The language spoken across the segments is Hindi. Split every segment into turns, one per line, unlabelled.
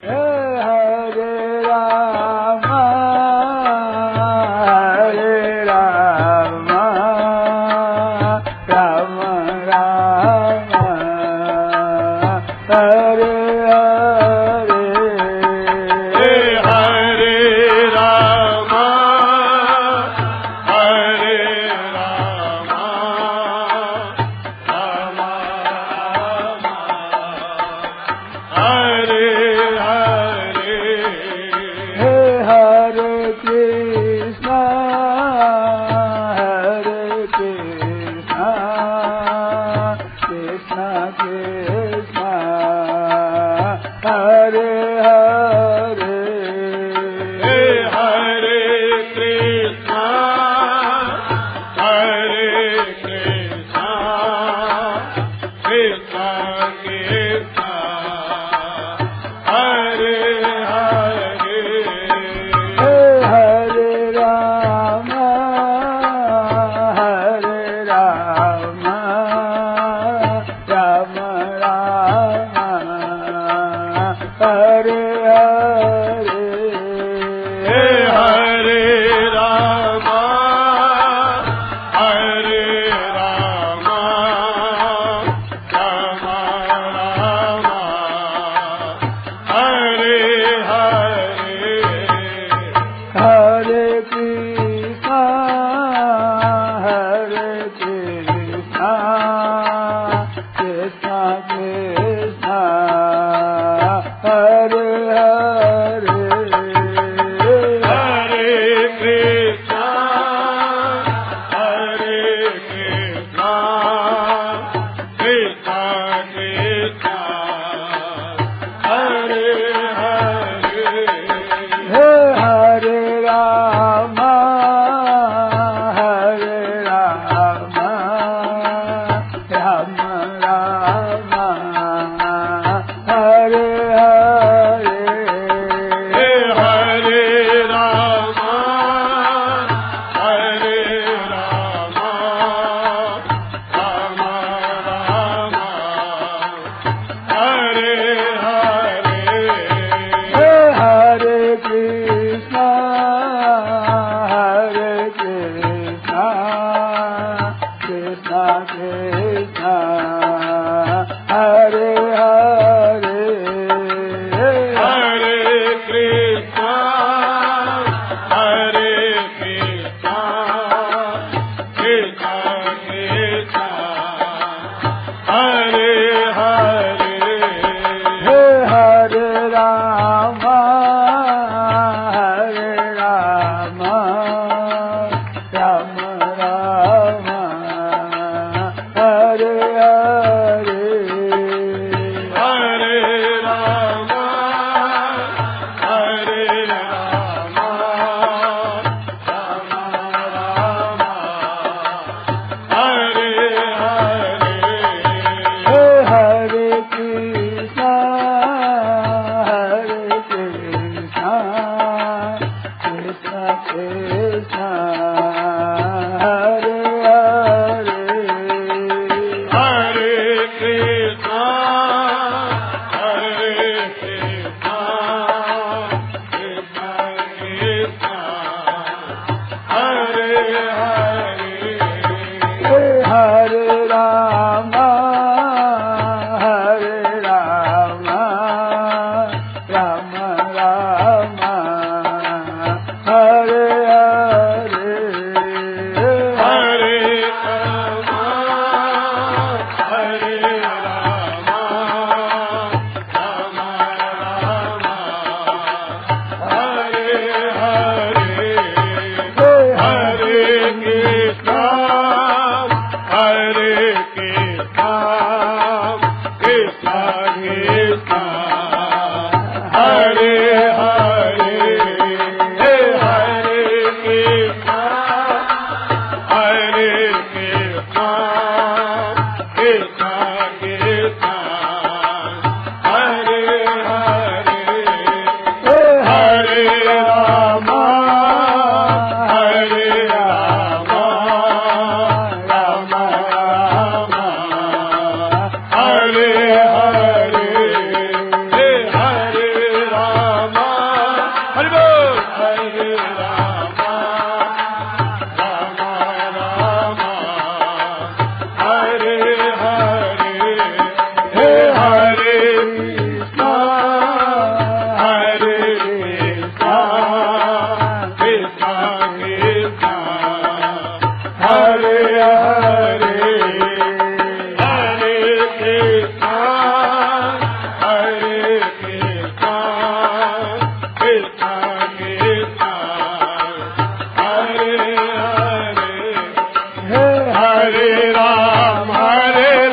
Hare हरि बोल। हरे रामा रामा रामा हरे हरे हे हरे कृष्णा हरे कृष्णा कृष्णा कृष्णा हरे हरे हरे कृष्णा हरे कृष्णा कृष्णा कृष्णा हरे हरे हे हरे राम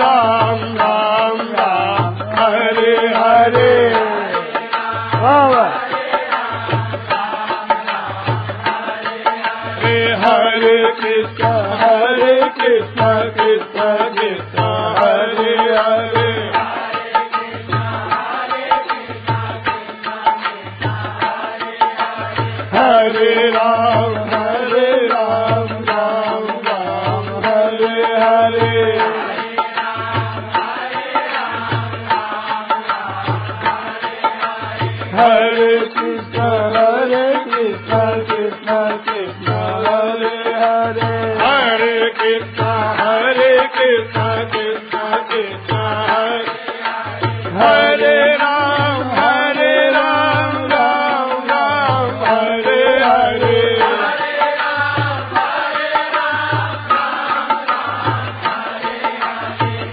राम राम हरे हरे हरे कृष्णा कृष्णा कृष्णा हरे हरे हरे राम राम राम हरे हरे हरे कृष्णा कृष्णा कृष्णा हरे हरे हरे कृष्णा कृष्णा कृष्णा हरे राम राम राम हरे हरे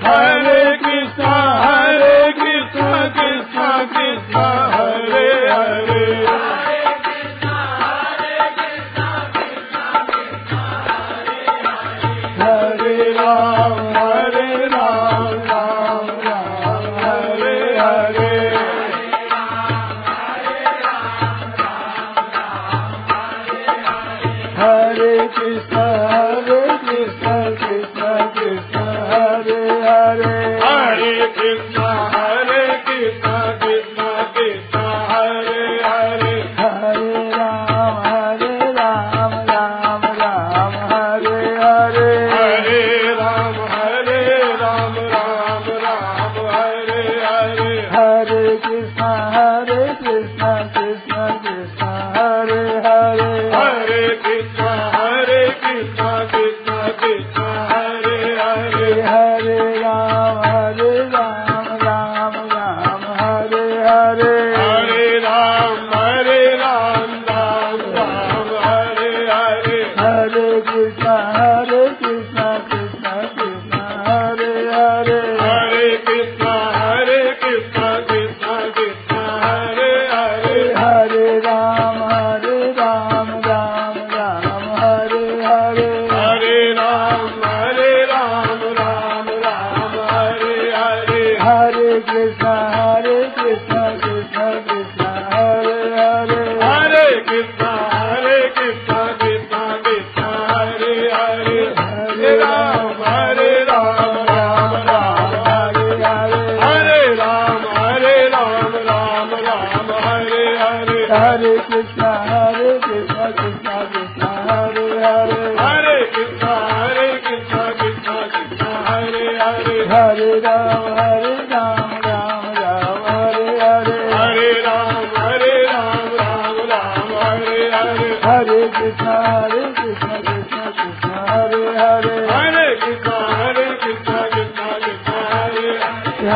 हरे कृष्णा कृष्णा कृष्णा हरे हरे हरे राम राम हरे हरे हरे कृष्णा कृष्णा कृष्णा हरे हरे हरे कृष्णा कृष्णा कृष्णा हरे हरे हरे राम राम हरे हरे हरे राम राम हरे हरे हरे कृष्णा कृष्णा कृष्णा हरे हरे हरे कृष्णा कृष्णा कृष्णा हरे हरे हरे राम राम हरे हरे हरे राम राम हरे हरे हरे कृष्णा कृष्णा कृष्णा हरे हरे हरे कृष्णा कृष्णा कृष्णा हरे हरे हरे राम राम हरे हरे हरे राम राम हरे हरे हरे कृष्णा कृष्णा कृष्णा हरे हरे हरे कृष्णा कृष्णा कृष्णा हरे हरे हरे राम राम हरे हरे हरे राम राम हरे हरे हरे कृष्णा कृष्णा कृष्णा हरे हरे हरे कृष्णा कृष्णा हरे हरे हरे राम राम हरे हरे हरे राम राम हरे हरे हरे कृष्णा कृष्णा कृष्णा हरे हरे हरे कृष्णा कृष्णा कृष्णा हरे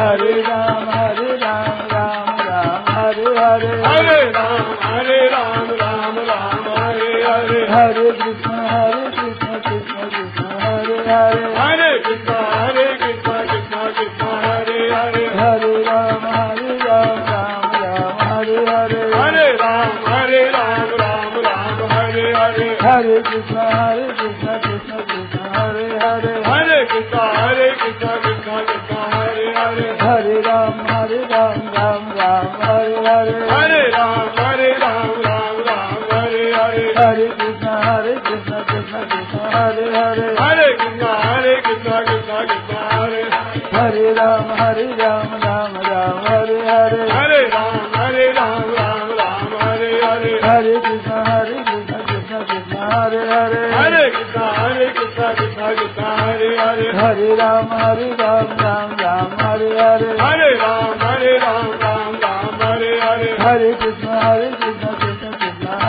हरे राम राम हरे हरे हरे राम हरे हरे हरे कृष्णा कृष्णा कृष्णा हरे हरे हरे कृष्णा कृष्णा हरे हरे हरे राम हरे हरे हरे राम हरे हरे हरे कृष्णा कृष्णा हरे हरे हरे कृष्णा कृष्णा हरे हरे हरे राम हरे हरे हरे राम हरे हरे कृष्णा कृष्णा हरे हरे हरे कृष्णा कृष्णा हरे हरे राम राम हरे हरे हरे राम हरे हरे हरे कृष्णा कृष्णा हरे हरे हरे कृष्णा कृष्णा हरे हरे हरे राम राम हरे हरे हरे राम हरे हरे हरे कृष्णा कृष्णा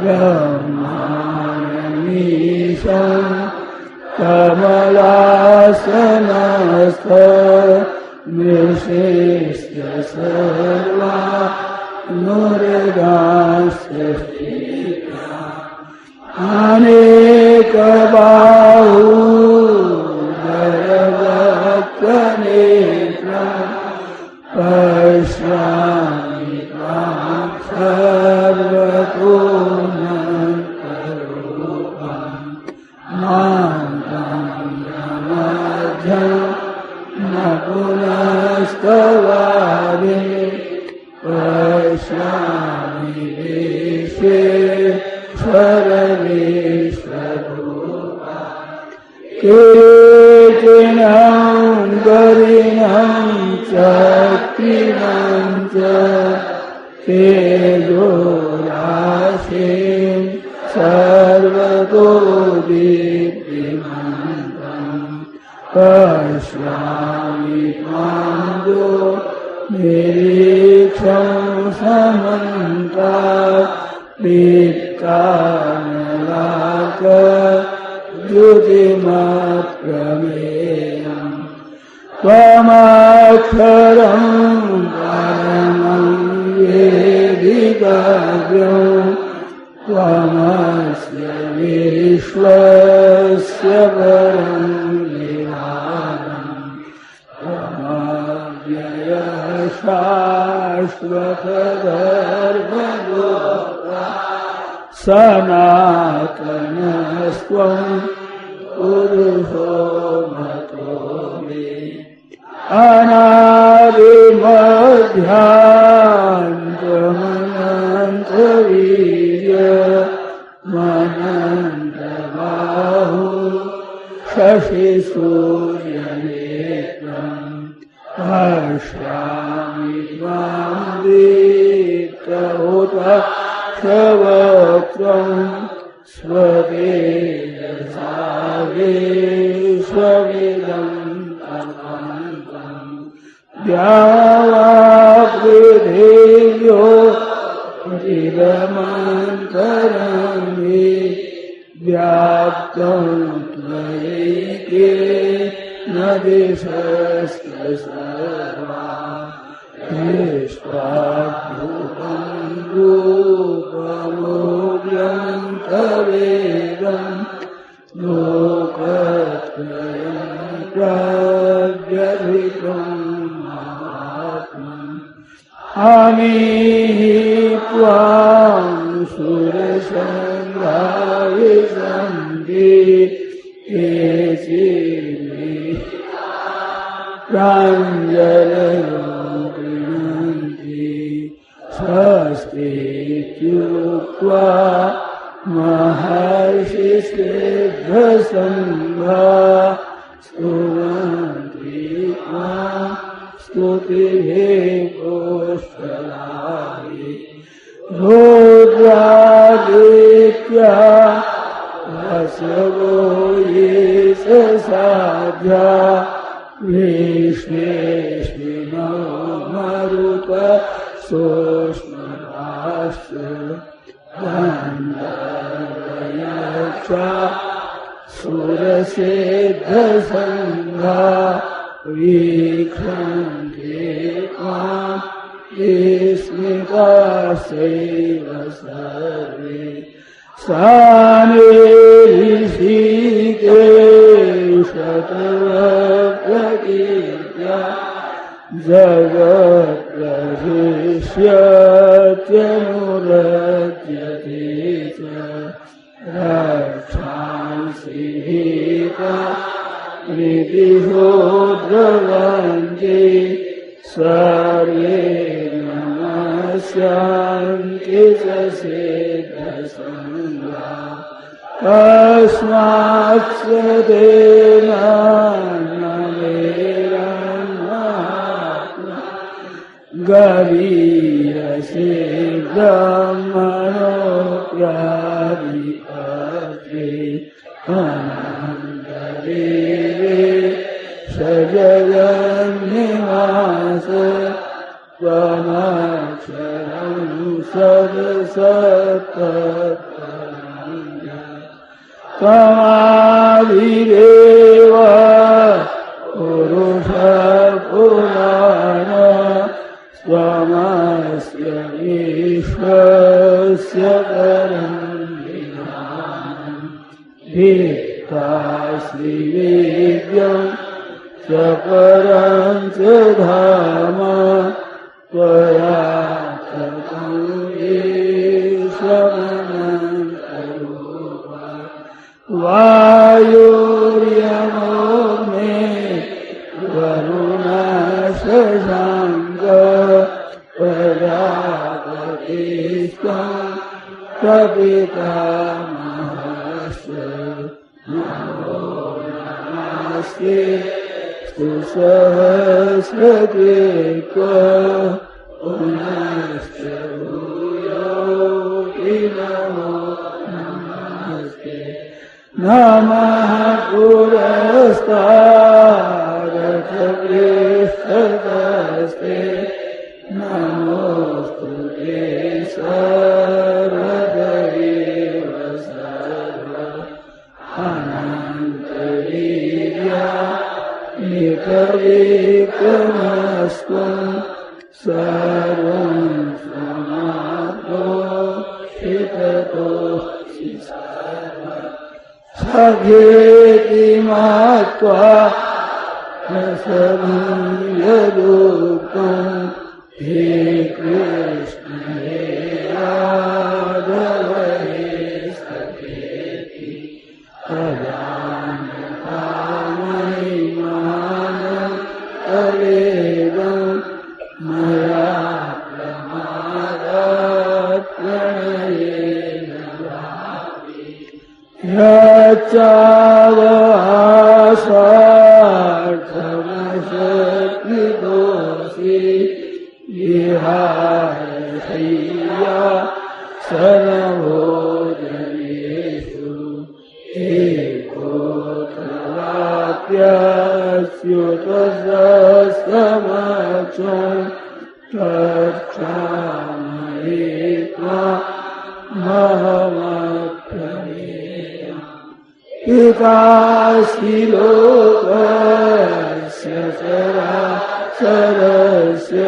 ब्रह्माणमीशं कमलासनस्थ विशिष्य सर्वा मुरगासृष्टिता अनेकबाहुधरवक्त्रनेत्रं पश्यामि त्वां सर्वतोऽनन्तरूपं नान्तं मध्यं न पुनस्तवादे पश्यामि विश्वेश्वरविश्वरूपा केचिनं गरिणं चक्रिणं च तेजोराशिं सर्वतो दीप्तिमन्तं पश्यामि त्वां निरीक्षं समन्तात् दीप्तानलाकद्युतिमप्रमेयम् त्वमक्षरं परमं वेदितव्यं त्वमस्य विश्वस्य परं निधानम् शाश्वतधर्मगोप्ता सनातनस्त्वं पुरुषो मतो मे अनादिमध्यान्तमनन्तवीर्यमनन्तबाहु शशिसूर्यनेत्रम् पश्यामि त्वां दीप्तहुताक्षवक्त्रं स्वतेजसा विश्वमिदं तमन्तं द्यावापृथिव्यो चिदमन्तरं हि व्याप्तं त्वयैकेन दिशश्च सर्वा दृष्ट्वाद्भुतं रूपमोऽव्यन्तवेदं लोकत्रयं प्रव्यथितं महात्मम् अमीहि त्वां सुरसङ्घा विशन्ति केचिन्मे प्राञ्जलयो गृह्णन्ति स्वस्तीत्युक्त्वा महर्षिसिद्धसङ्घा स्तुवन्ति त्वां स्तुतिभिः पुष्कलाभिः रुद्रादित्या वसवो ये साध्या विश्वेश्विनो मरुत सोष्मराश्च गन्धर्वयक्षा सुरसिद्धसङ्घा वीक्षन्ते त्वां विस्मिताश्चैव सर्वे सानिऋषिकेशतवप्रकीर्त्या जगत्प्रशिष्यत्यनुरज्यते च रक्षांसि भीता प्रीतिशो द्रवन्ति सर्वे नमस्यान्ति च सिद्धसङ्घा तस्मात् स तेन गरीयसे ब्रह्मणोऽप्यादिपत्रे अनन्तदेवे सजगन्निवास त्वमक्षरं स त्वमादिदेव पुरुष पुराण त्वमस्य विश्वस्य परं भित्तास्ति वेद्यं च परं च धाम त्वया ततं ईश्वरमनन्तरूपा वायुर्यमोऽग्ने वरुणशशाङ्क प्रजापतिस्त्वं प्रपितामहश्च नमो नमस्ते सहस्रकृत्व पुनश्च भूयोऽपि नमो नमस्ते नमः पुरस्तादथ पृष्ठतस्ते नमोऽस्तु ते सर्वदेव सर्व अनन्तवीर्या एकविक्रमस्त्वं सर्वं समाप्तोषिततोऽसि सखेति मत्वा रसनं यदुक्तं हे कृष्ण हे राघव हे सखेति अजानता महिमानं तवेदं मया प्रमादात् प्रणयेन यच्चावहासार्थमशक्तिदोषि विहारशय्या सर्वभोजनेषु एकोऽथवाप्यस्युतसहस्रमक्षं तत्क्षामये त्वामहमप्रमेयम् पितासि लोकस्य चराचरस्य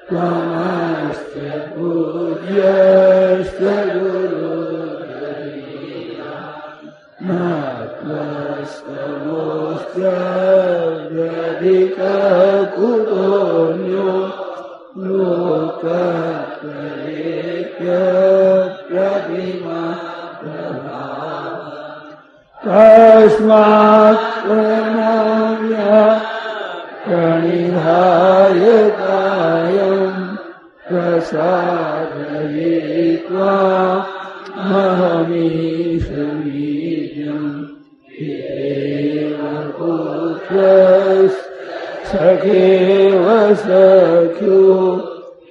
त्वमस्य पूज्यस्य गुरुर्गरीया न त्वस्तमोऽस्त्यधिककुतोऽन्यो लोकत्रयेऽप्यप्रतिमा तस्मात् प्रणम्य प्रणिधाय कायं प्रसादयित्वा महमीशमीड्यं पितेव पुत्रस्सखेव सख्यो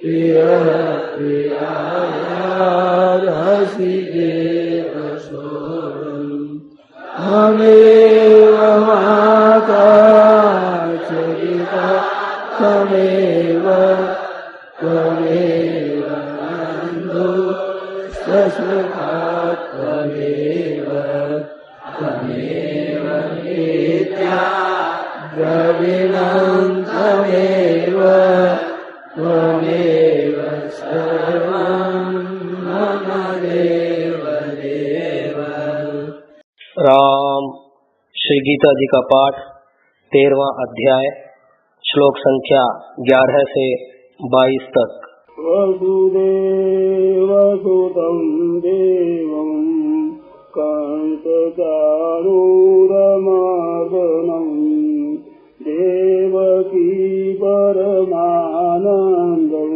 प्रियः प्रियायार्हसि देव सोऽहम् त्वमेव माता च पिता त्वमेव बन्धुश्च त्वमेव नित्या द्रविणं त्वमेव सर्वं मम देव देव।
राम श्री गीता जी का पाठ 13वां अध्याय श्लोक संख्या 11 से 22 तक।
वसुदेवसुतं देवं कंसचाणूरमर्दनं देवकी परमानन्दं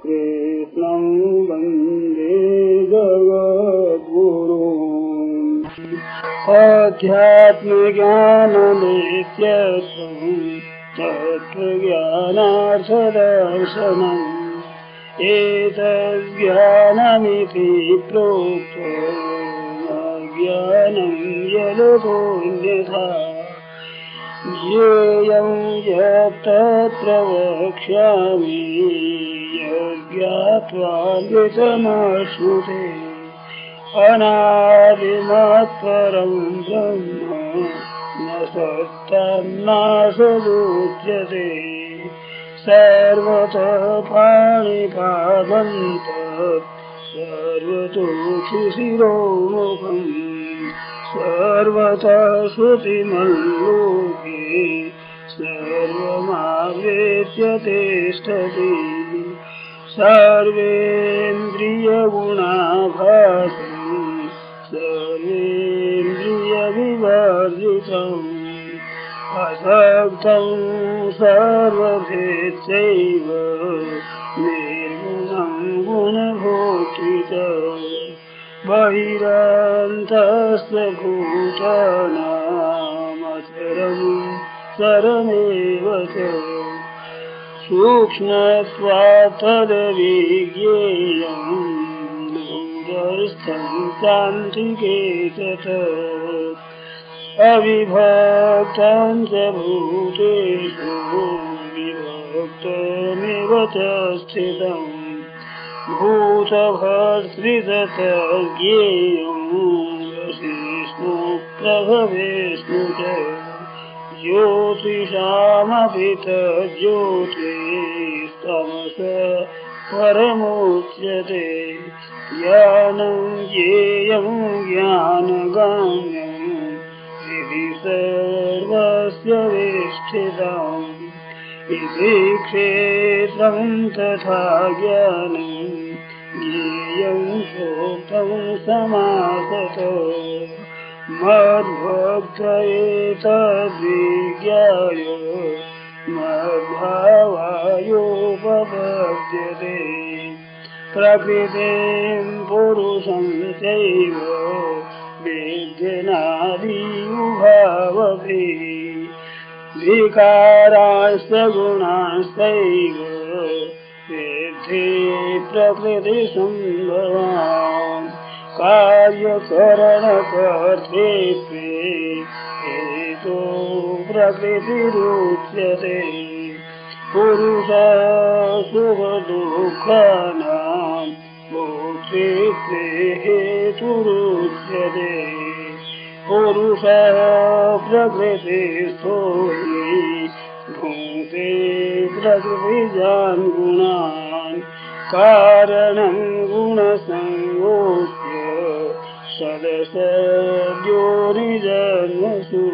कृष्णं वन्दे जगद्गुरुम्। अध्यात्मज्ञाननित्यत्वं तत्त्वज्ञानार्थदर्शनम् एतज्ज्ञानमिति प्रोक्तं ज्ञानं यदतोऽन्यथा ज्ञेयं यत्तत्र वक्ष्यामि ज्ञात्वा वितमश्नुते अनादिमत्परं ब्रह्म न सत्तन्नासदुच्यते सर्वतः पाणिपादन्तः सर्वतोक्षिशिरोमुखम् सर्वतः श्रुतिमल्लोके सर्वमावृत्य तिष्ठति सर्वेन्द्रियगुणाभासम् सर्वेन्द्रियविवर्जितम् असक्तं सर्वभृत्यैव निर्गुणं गुणभोक्तृ च बहिरन्तस्य भूतानामचरं चरमेव च सूक्ष्मत्वात् तद्विज्ञेयं दूरस्थं चान्तिके च तत् अविभक्तं च भूतेषु विभक्तमिव च स्थितं भूतभर्तृतज्ञेयं वसिष्णु प्रभवेष्णु च ज्योतिषामपि तज्ज्योतिस्तमस परमुच्यते ज्ञानं ज्ञेयं ज्ञानगम्यं विधि सर्वस्य विष्ठितम् इति क्षेत्रं तथा ज्ञानं ज्ञेयं प्रोक्तं समासतो मद्भक्त एतद्विज्ञाय मद्भावायोपपद्यते प्रकृतिं पुरुषं चैव विद्यनादि उभावपि विकारांश्च गुणांश्चैव विद्धि प्रकृतिसम्भवान् कार्यकरणकर्तृत्वे हेतो प्रकृतिरुच्यते पुरुषः सुखदुःखानां भोक्तृत्वे हेतुरुच्यते पुरुषः प्रकृतिस्थो हि भुङ्क्ते प्रकृतिजान् गुणान् कारणं गुणसंयोज्य सदसद्योनिजन्मसु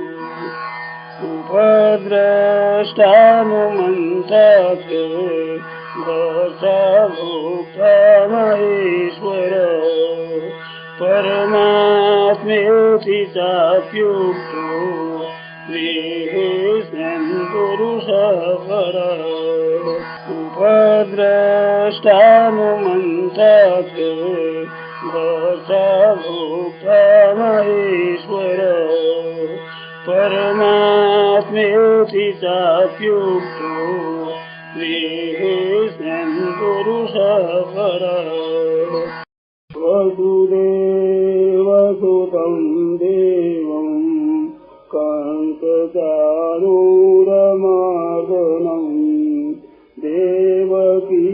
उपद्रष्टानुमन्ता च भर्ता भोक्ता महेश्वर परमात्मेति चाप्युक्तो देहेऽस्मिन् पुरुषः परः उपद्रष्टानुमन्ता च भर्ता भोक्ता महेश्वर परमात्मेति चाप्युक्तो देहेऽस्मिन् पुरुषः परः वसुदेवसुतं देवं कंसचाणूरमर्दनं देवकी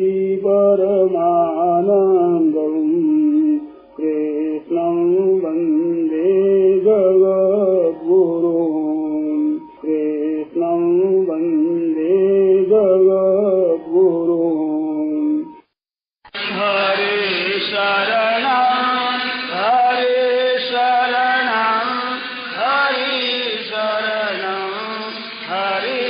परमानन्दं कृष्णं वन्दे जगद्गुरुं कृष्णं वन्दे जगद्गुरुं हरे शरणं हरे शरणं हरे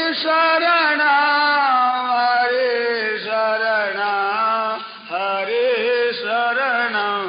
शरणं हरे शरणं हरे शरणं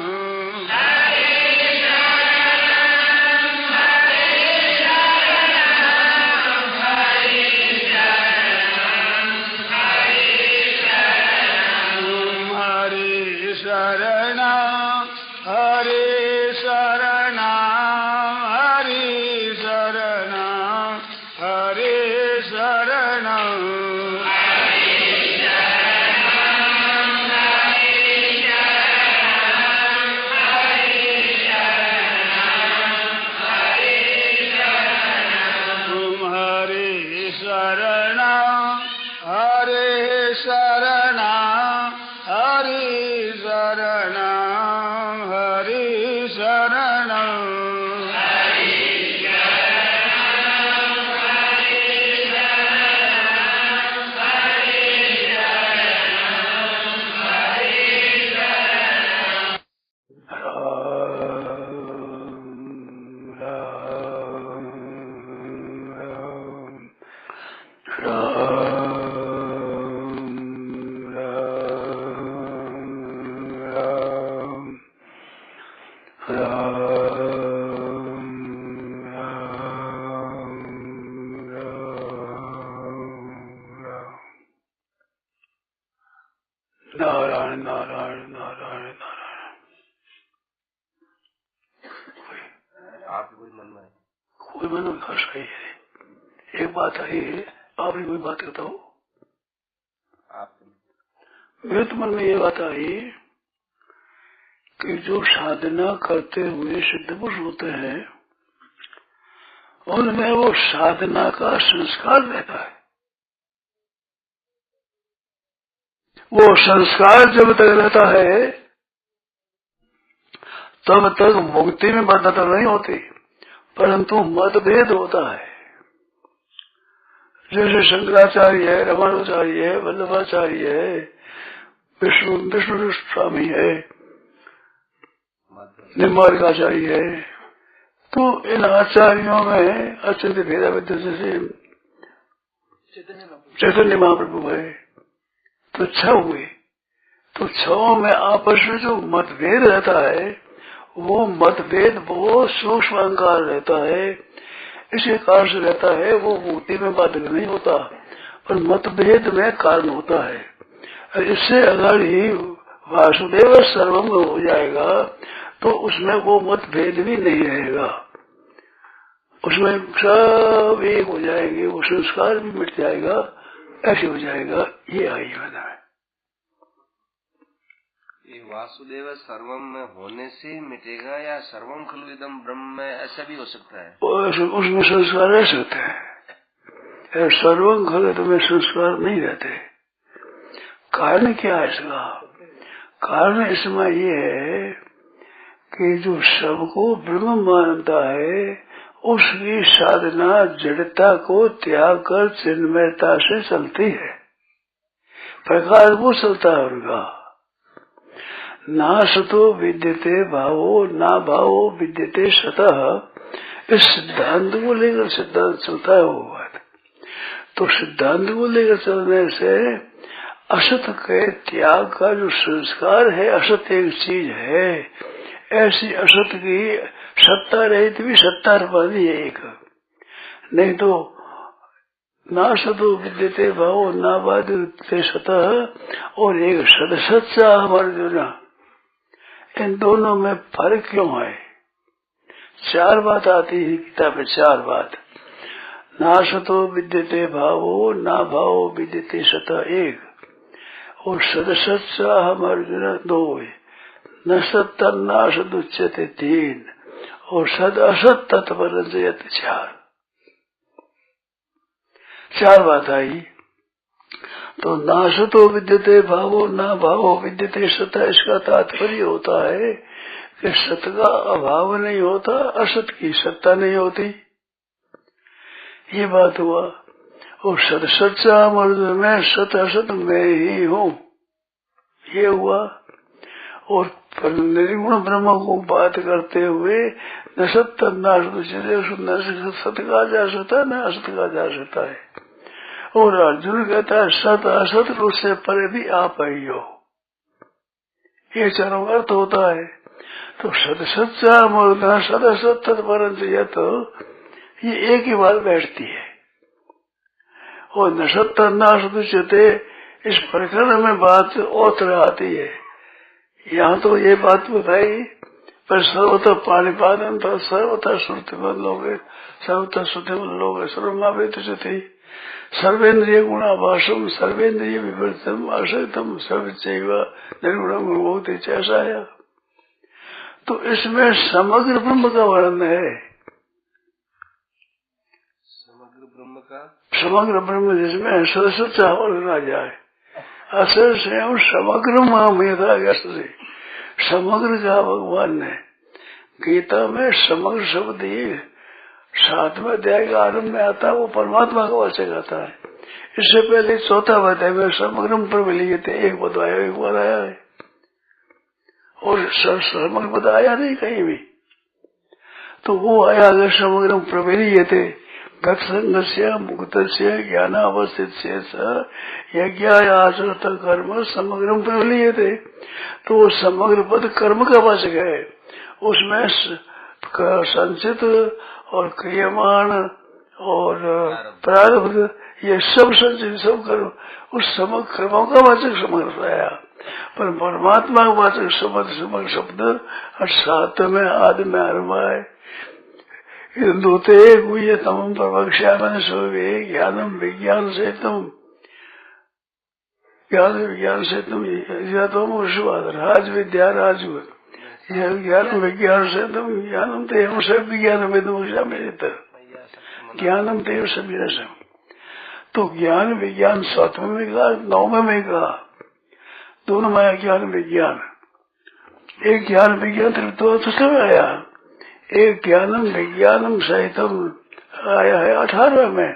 नारायण नारायण नारायण नारायण।
आप कोई मन में
सही है। एक बात आई है, आप भी कोई बात करता हो। मेरे तो मन में ये बात आई कि जो साधना करते हुए सिद्ध पुरुष होते हैं उनमें वो साधना का संस्कार रहता है। वो संस्कार जब तक रहता है तब तक मुक्ति में बद्धता नहीं होती, परंतु मतभेद होता है। जैसे शंकराचार्य है, रमानुचार्य है, वल्लभाचार्य है, विष्णु स्वामी है, निम्बार्काचार्य है, तो इन आचार्यों में अत्यंत भेदाभेद जैसे चैतन्य महाप्रभु है, तो 6 हुए। तो 6 में आपस में जो मतभेद रहता है वो मतभेद बहुत सूक्ष्म अंकार रहता है, इसी कारण से रहता है। वो मुक्ति में बाधक नहीं होता, पर मतभेद में कारण होता है। इससे अगर ही वासुदेव सर्वम हो जाएगा तो उसमें वो मतभेद भी नहीं रहेगा, उसमें सब एक हो जाएंगे, वो संस्कार भी मिट जाएगा, ऐसे हो जाएगा। ये आई बना है।
ये वासुदेव सर्वम में होने से मिटेगा या सर्वम खलु इदम ब्रह्म में ऐसा भी हो सकता है?
उसमें संस्कार रह सकते हैं, सर्वम खलु इदम में संस्कार नहीं रहते। कारण क्या है इसका? कारण इसमें ये है कि जो सबको ब्रह्म मानता है उसकी साधना जड़ता को त्याग कर चिन्मयता से चलती है, प्रकार वो चलता है उनका। ना सतो विद्यते भावो ना भावो विद्यते सतः, इस सिद्धांत को लेकर सिद्धांत चलता है वो बात। तो सिद्धांत को लेकर चलने से असत के त्याग का जो संस्कार है, असत एक चीज है, ऐसी असत की सत्ता रहित भी सत्ता रही है एक। नहीं तो ना सतो विद्यते भावो ना विद्यते सतः और एक सदसच्चा हमारे, इन दोनों में फर्क क्यों है? 4 बात आती है किताब में, 4 बात। ना सतो विद्यते भावो ना भावो विद्यते सतः एक, और सदसच्चा हमारे 2 है। न सत्तर ना सदुच्यते 3, और सद असत तत्पर 4 बात आई। तो नासतो विद्यते भावो ना भावो विद्यते सतः, इसका तात्पर्य होता है कि सत का अभाव नहीं होता, असत की सत्ता नहीं होती, ये बात हुआ। और सत सच्चा मर्द में सत असत में ही हूँ, ये हुआ। और निर्गुण ब्रह्म को बात करते हुए न सत्य न सत का जा सकता न असत का जा सकता है। और अर्जुन कहता है सत असत उससे परे भी आप ही हो, ये 4 अर्थ होता है। तो सत सच्चा मूर्धा सत असत तत्परंच तो ये एक ही बात बैठती है। और न सत्य न सदुच्यते इस प्रकरण में बात और तरह आती है। यहाँ तो ये बात बताई, पर सर्वतः पाणिपादन था, सर्वतः श्रुतिमन लोग, सर्वतः श्रुतिमन लोग, सर्वमावेत थी, सर्वेन्द्रिय गुणाभाषम सर्वेन्द्रिय विवर्तम असक्तम सर्वचैव निर्गुणम भूति ऐसा है। तो इसमें समग्र ब्रह्म का वर्णन है। समग्र ब्रह्म जिसमें सदसच्चा वर्णन आ जाए। असल से समग्र महामेधा से समग्र का भगवान ने गीता में समग्र शब्द ये 7वें अध्याय का आरंभ में आता है, वो परमात्मा का वाचक आता है। इससे पहले 4था अध्याय में समग्र पर लिए थे, एक बताया एक बताया है, और समग्र बताया नहीं कहीं भी। तो वो आया अगर समग्र प्रवेलीयते गत्संगस्य मुक्तस्य ज्ञानावस्थितस्य यज्ञाय आचरत कर्म समग्र प्रवेलीयते। तो वो समग्र पद कर्म का वाचक है, उसमें संचित और क्रियमाण और प्रारब्ध ये सब संचित सब कर्म उस समग्र कर्मों का वाचक समग्र आया। पर परमात्मा का वाचक समग्र शब्द और सात में आदि में आरम्भ दूते गुह्य तमम प्रवक्ष्यामि सोवे ज्ञानम विज्ञान से तुम ज्ञान विज्ञान से तुम राज विद्या राजवत ज्ञान विज्ञान से तुम ज्ञानम तेव सब विज्ञान वेद ज्ञानम तेव सभी रसम। तो ज्ञान विज्ञान सातवें में कहा, नौवें में कहा, दोनों में ज्ञान विज्ञान। एक ज्ञान विज्ञान त्रित्व आया, एक ज्ञानम विज्ञानम सहितम आया है 18वें में,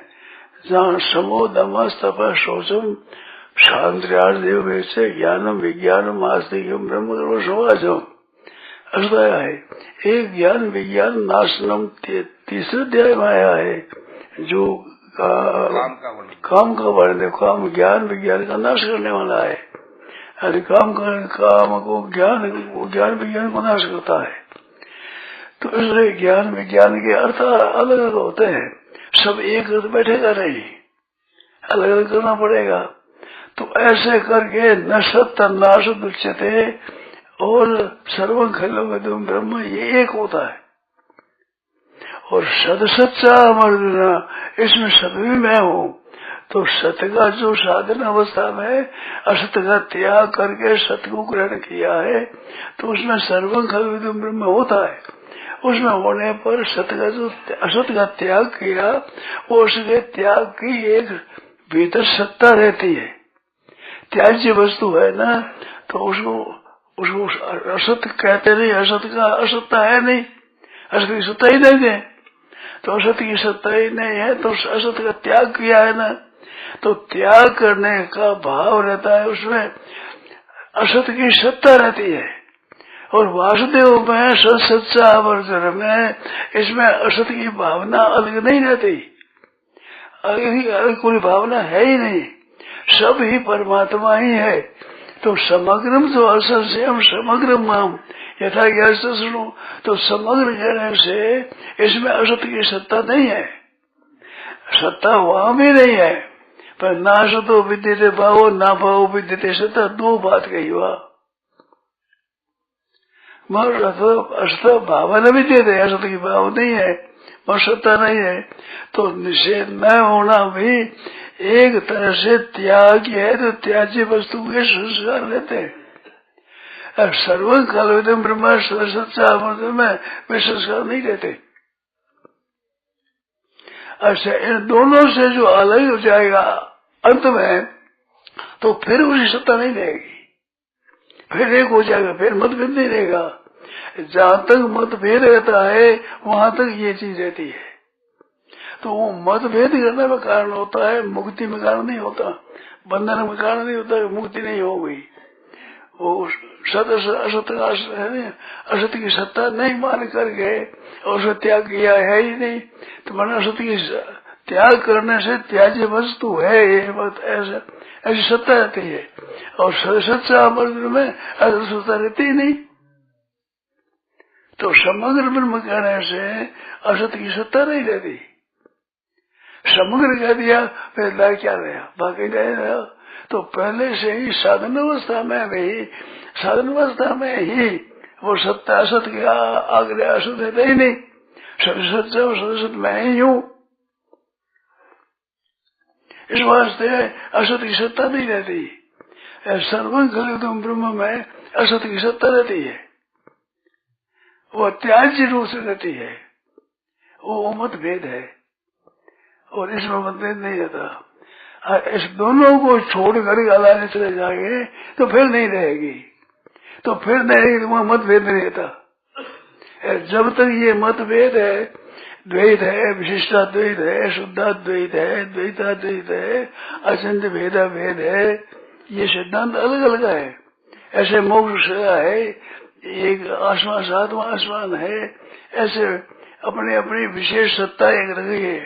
जहाँ समोदम तप शोचम शांतिदेव से ज्ञानम विज्ञानम आस्तिकम ब्रह्म कर्म समाजम आया है। एक ज्ञान विज्ञान नाशनम तीसरे अध्याय में आया है, जो काम का वर्णन, काम ज्ञान विज्ञान का नाश करने वाला है। अरे काम को ज्ञान विज्ञान को नाश करता है। तो इसलिए ज्ञान विज्ञान के अर्थ अलग अलग होते हैं, सब एक अर्थ बैठेगा नहीं, अलग अलग करना पड़ेगा। तो ऐसे करके न सत्य नाश दुच्यते और सर्वं खलु ब्रह्म ये एक होता है। और सद सच्चा मर्दना, इसमें सद भी मैं हूँ। तो सत्य का जो साधन अवस्था में असत का त्याग करके सत्य को ग्रहण किया है, तो उसमें सर्वं खलु ब्रह्म होता है। उसमें होने पर सत्य का जो असत का त्याग किया, वो उसके त्याग की एक भीतर सत्ता रहती है। त्याज्य वस्तु है ना, तो उसको असत कहते नहीं, असत का असत्ता है नहीं, असत की सत्ता ही नहीं है। तो असत की सत्ता ही नहीं है, तो असत का त्याग किया है ना, तो त्याग करने का भाव रहता है, उसमें असत की सत्ता रहती है। और वासुदेव में सच्चा आवर्जन में इसमें असत की भावना अलग नहीं रहती, अलग कोई भावना है ही नहीं, सब ही परमात्मा ही है। तो समग्रम जो असत से हम समग्र माम यथा ज्ञान से सुनो, तो समग्र कहने से इसमें असत की सत्ता नहीं है, सत्ता वहां भी नहीं है। पर ना असतो विद्यते भावो ना भावो विद्यते सत्ता, दो बात कही हुआ। असत भावना भी देते, असत की भाव नहीं है और सत्ता नहीं है। तो निषेध न होना भी एक तरह से त्याग है। तो त्याज्य वस्तु के संस्कार रहते हैं। सर्वं खलु ब्रह्म सच्चा में वे संस्कार नहीं रहते। अच्छा, इन दोनों से जो अलग हो जाएगा अंत में, तो फिर उसकी सत्ता नहीं रहेगी, फिर एक हो जाएगा, फिर मतभेद नहीं रहेगा। जहां तक मतभेद रहता है वहां तक ये चीज रहती है। तो वो मतभेद करने में कारण होता है, मुक्ति में कारण नहीं होता, बंधन में कारण नहीं होता, मुक्ति नहीं हो गई। वो असत की सत्ता नहीं मान करके और उसका त्याग किया है ही नहीं, तो मन असत की त्याग करने से त्याज्य वस्तु है, ये बात ऐसी सत्ता रहती है। और सच्चा मंत्र में ऐसी सत्ता रहती ही नहीं। तो समग्र ब्रह्म कहने से असत की सत्ता नहीं रहती। समग्र कह दिया, फिर क्या रहा, बाकी नहीं रहा। तो पहले से ही साधन अवस्था में ही वो सत्ता असत के आग्रह असत रहता ही नहीं, सत्य सत मैं ही हूँ। इस वास्ते असत की सत्ता नहीं रहती। सर्वं खलु ब्रह्म में असत की सत्ता रहती है, वो त्याज्य रूप से रहती है, वो मतभेद है। और इसमें मतभेद नहीं रहता। इस दोनों को छोड़कर अलाने चले जाएंगे तो फिर नहीं रहेगी, तो फिर नहीं, वहां मतभेद नहीं रहता। जब तक ये मतभेद है, द्वैत है, विशिष्टाद्वैत है, शुद्धाद्वैत है, द्वैताद्वैत है, अचिंत्य भेदा भेद है, ये सिद्धांत अलग अलग है। ऐसे मोक्ष है, एक आसमान सातवां आसमान है, ऐसे अपनी अपनी विशेष सत्ता एक रही है।